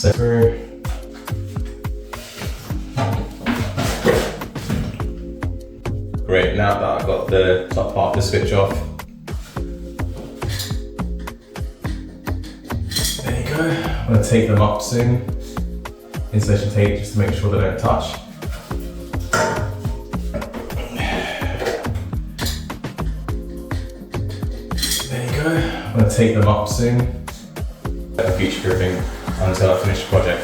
So great, now that I've got the top part to switch off. There you go. I'm going to take them up soon. Insulation tape just to make sure they don't touch. There you go. I'm going to take them up soon. Future proofing until I finish the project.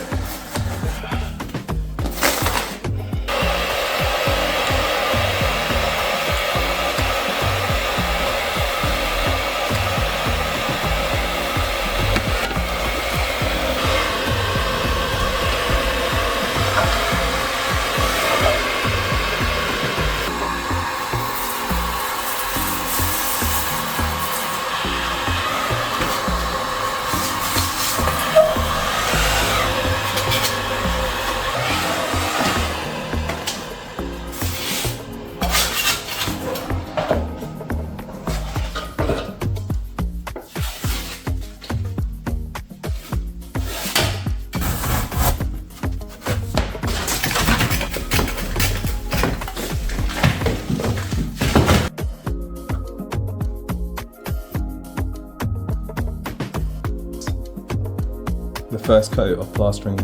The first coat of plastering,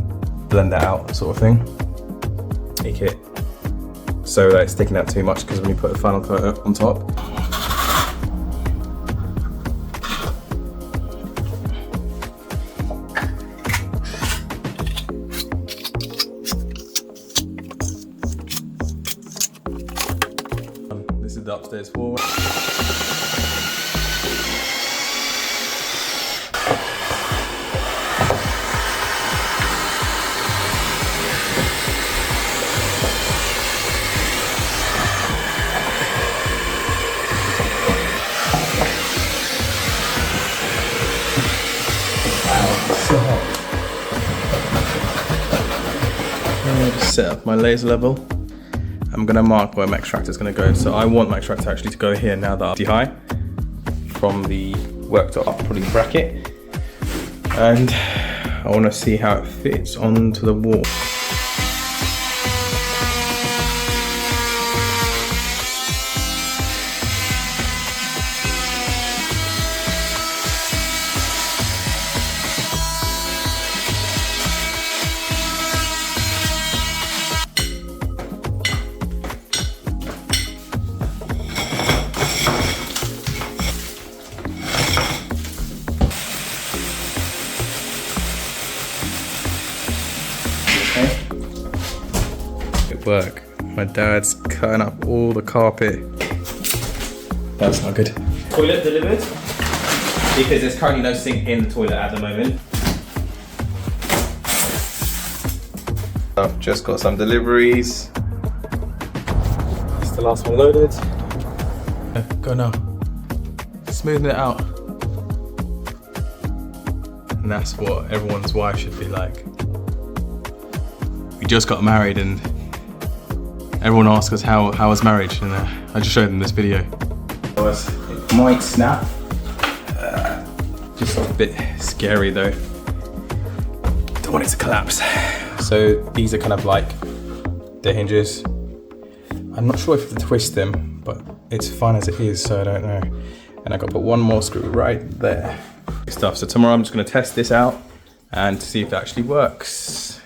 blend it out sort of thing. Make it so that it's sticking out too much, because when you put a final coat on top, this is the upstairs floor. Set up my laser level. I'm going to mark where my extractor is going to go. So I want my extractor actually to go here now that I'm high from the worktop pulling bracket, and I want to see how it fits onto the wall. Good work. My dad's cutting up all the carpet. That's not good. Toilet delivered, because there's currently no sink in the toilet at the moment. I've just got some deliveries. That's the last one loaded. Go now. Smoothing it out. And that's what everyone's wife should be like. We just got married and everyone asks us how was marriage, and I just showed them this video. It might snap. Just a bit scary though. Don't want it to collapse. So these are kind of like the hinges. I'm not sure if to twist them, but it's fine as it is, so I don't know. And I got to put one more screw right there. So tomorrow I'm just going to test this out and see if it actually works.